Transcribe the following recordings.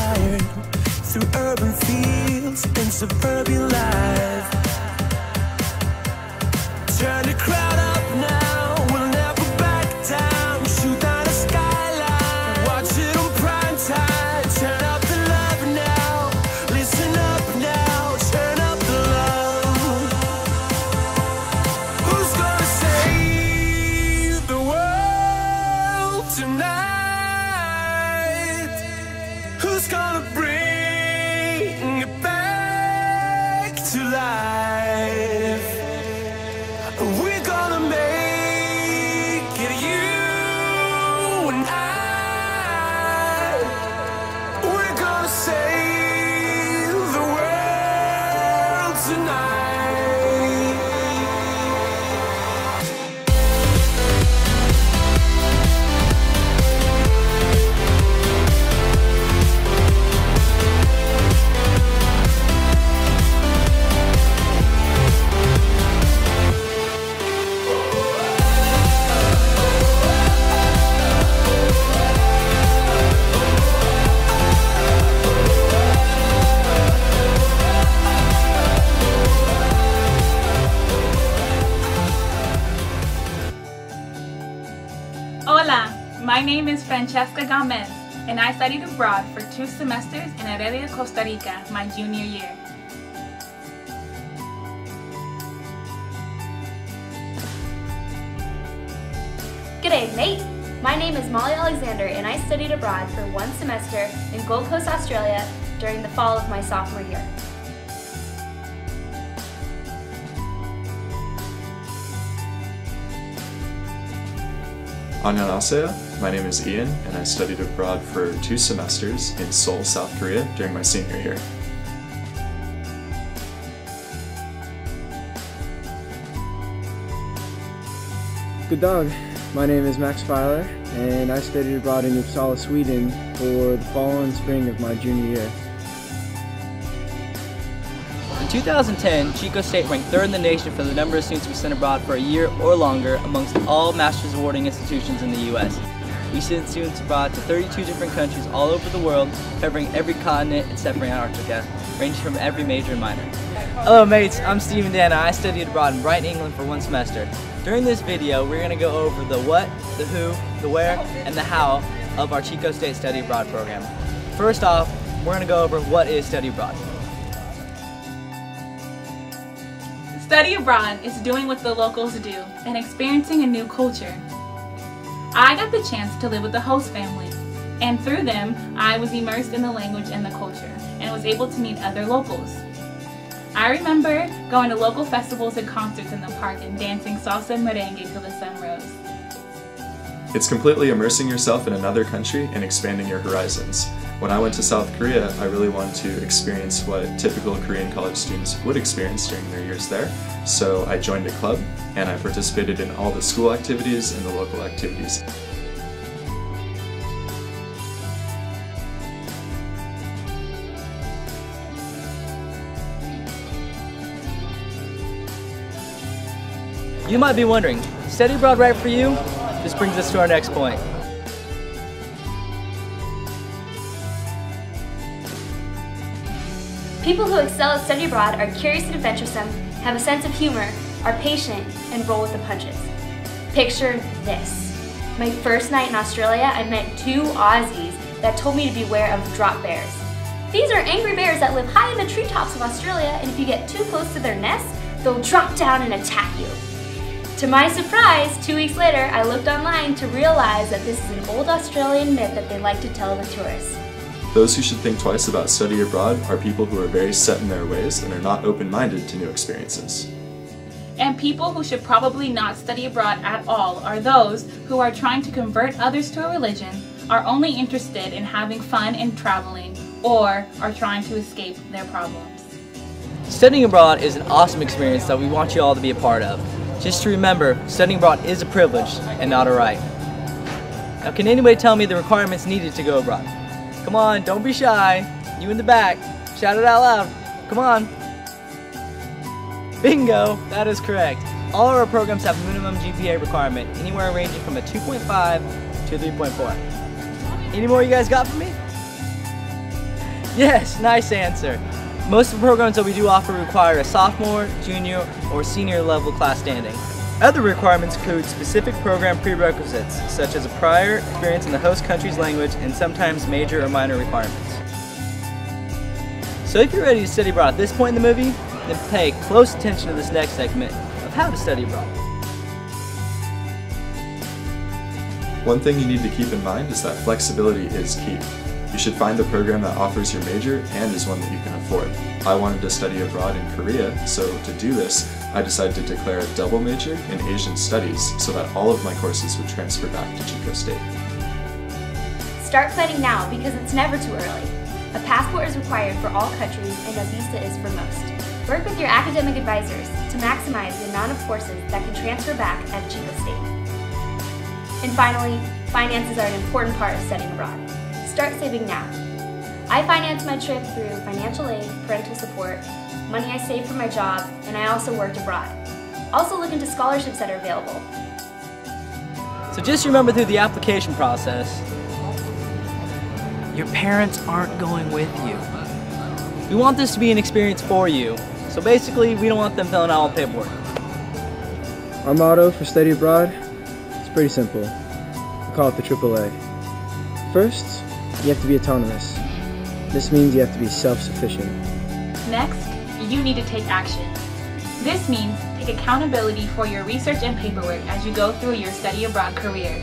tired through urban fields and suburban life. Turn the crowd up now, we'll never back down. Shoot down the skyline, watch it on prime time. Turn up the love now, listen up now, turn up the love. Who's gonna save the world tonight? Who's gonna bring it back to life? We're gonna make it, you and I. We're gonna save the world tonight. Hola, my name is Francesca Gomez, and I studied abroad for 2 semesters in Heredia, Costa Rica, my junior year. G'day, mate! My name is Molly Alexander, and I studied abroad for 1 semester in Gold Coast, Australia during the fall of my sophomore year. 안녕하세요. My name is Ian, and I studied abroad for 2 semesters in Seoul, South Korea during my senior year. Good dog. My name is Max Filer, and I studied abroad in Uppsala, Sweden for the fall and spring of my junior year. In 2010, Chico State ranked 3rd in the nation for the number of students we sent abroad for a year or longer amongst all master's awarding institutions in the U.S. We sent students abroad to 32 different countries all over the world, covering every continent except for Antarctica, ranging from every major and minor. Hello mates, I'm Steve and Dana. I studied abroad in Brighton, England for 1 semester. During this video, we're going to go over the what, the who, the where, and the how of our Chico State Study Abroad program. First off, we're going to go over what is study abroad. Study abroad is doing what the locals do and experiencing a new culture. I got the chance to live with the host family, and through them, I was immersed in the language and the culture, and was able to meet other locals. I remember going to local festivals and concerts in the park and dancing salsa and merengue till the sun rose. It's completely immersing yourself in another country and expanding your horizons. When I went to South Korea, I really wanted to experience what typical Korean college students would experience during their years there. So I joined a club, and I participated in all the school activities and the local activities. You might be wondering, study abroad right for you? This brings us to our next point. People who excel at study abroad are curious and adventuresome, have a sense of humor, are patient, and roll with the punches. Picture this. My first night in Australia, I met 2 Aussies that told me to beware of drop bears. These are angry bears that live high in the treetops of Australia, and if you get too close to their nest, they'll drop down and attack you. To my surprise, 2 weeks later, I looked online to realize that this is an old Australian myth that they like to tell the tourists. Those who should think twice about study abroad are people who are very set in their ways and are not open-minded to new experiences. And people who should probably not study abroad at all are those who are trying to convert others to a religion, are only interested in having fun and traveling, or are trying to escape their problems. Studying abroad is an awesome experience that we want you all to be a part of. Just to remember, studying abroad is a privilege and not a right. Now, can anybody tell me the requirements needed to go abroad? Come on, don't be shy. You in the back, shout it out loud. Come on. Bingo, that is correct. All of our programs have a minimum GPA requirement, anywhere ranging from a 2.5 to 3.4. Any more you guys got for me? Yes, nice answer. Most of the programs that we do offer require a sophomore, junior, or senior level class standing. Other requirements include specific program prerequisites, such as a prior experience in the host country's language and sometimes major or minor requirements. So if you're ready to study abroad at this point in the movie, then pay close attention to this next segment of how to study abroad. One thing you need to keep in mind is that flexibility is key. You should find the program that offers your major and is one that you can afford. I wanted to study abroad in Korea, so to do this, I decided to declare a double major in Asian Studies so that all of my courses would transfer back to Chico State. Start planning now because it's never too early. A passport is required for all countries and a visa is for most. Work with your academic advisors to maximize the amount of courses that can transfer back at Chico State. And finally, finances are an important part of studying abroad. Start saving now. I financed my trip through financial aid, parental support, money I saved from my job, and I also worked abroad. Also look into scholarships that are available. So just remember through the application process, your parents aren't going with you. We want this to be an experience for you. So basically, we don't want them filling out all the paperwork. Our motto for study abroad is pretty simple. We call it the AAA. First, you have to be autonomous. This means you have to be self-sufficient. Next, you need to take action. This means take accountability for your research and paperwork as you go through your study abroad career.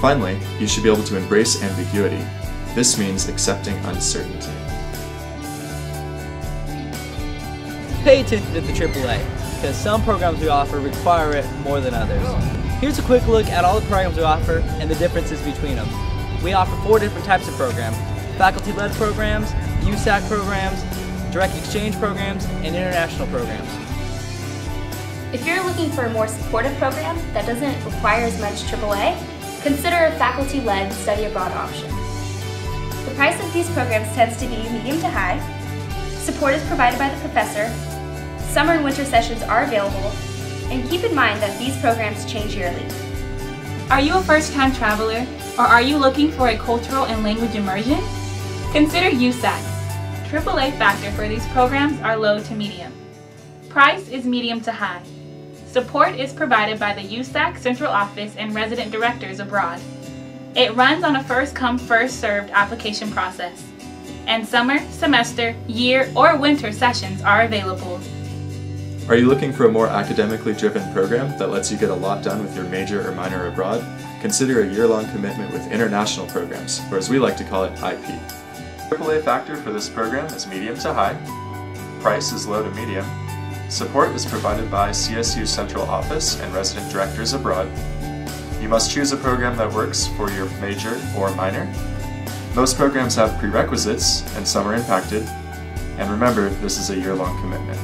Finally, you should be able to embrace ambiguity. This means accepting uncertainty. Pay attention to the AAA, because some programs we offer require it more than others. Here's a quick look at all the programs we offer and the differences between them. We offer 4 different types of programs: faculty-led programs, USAC programs, direct exchange programs, and international programs. If you're looking for a more supportive program that doesn't require as much AAA, consider a faculty-led study abroad option. The price of these programs tends to be medium to high. Support is provided by the professor. Summer and winter sessions are available, and keep in mind that these programs change yearly. Are you a first-time traveler, or are you looking for a cultural and language immersion? Consider USAC. AAA factor for these programs are low to medium. Price is medium to high. Support is provided by the USAC Central Office and resident directors abroad. It runs on a first-come, first-served application process. And summer, semester, year, or winter sessions are available. Are you looking for a more academically driven program that lets you get a lot done with your major or minor abroad? Consider a year-long commitment with international programs, or as we like to call it, IP. AAA factor for this program is medium to high. Price is low to medium. Support is provided by CSU Central Office and resident directors abroad. You must choose a program that works for your major or minor. Most programs have prerequisites, and some are impacted. And remember, this is a year-long commitment.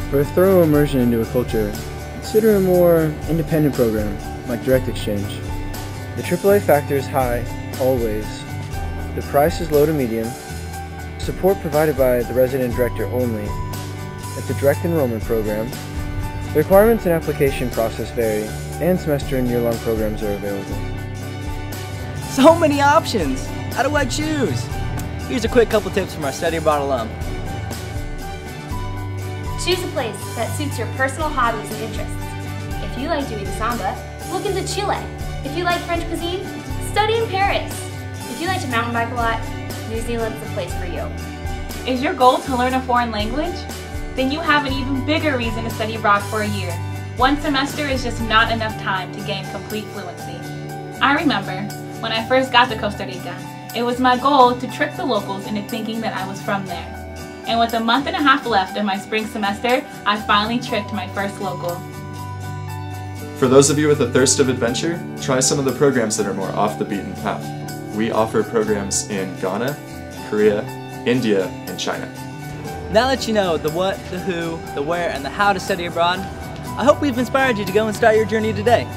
For a thorough immersion into a culture, consider a more independent program, like direct exchange. The AAA factor is high, always. The price is low to medium. Support provided by the resident director only. It's a direct enrollment program. The requirements and application process vary, and semester and year-long programs are available. So many options! How do I choose? Here's a quick couple tips from our study abroad alum. Choose a place that suits your personal hobbies and interests. If you like doing samba, look into Chile. If you like French cuisine, study in Paris. If you like to mountain bike a lot, New Zealand's the place for you. Is your goal to learn a foreign language? Then you have an even bigger reason to study abroad for a year. One semester is just not enough time to gain complete fluency. I remember when I first got to Costa Rica, it was my goal to trick the locals into thinking that I was from there. And with a month and a half left of my spring semester, I finally tricked my first local. For those of you with a thirst of adventure, try some of the programs that are more off the beaten path. We offer programs in Ghana, Korea, India, and China. Now that you know the what, the who, the where, and the how to study abroad, I hope we've inspired you to go and start your journey today.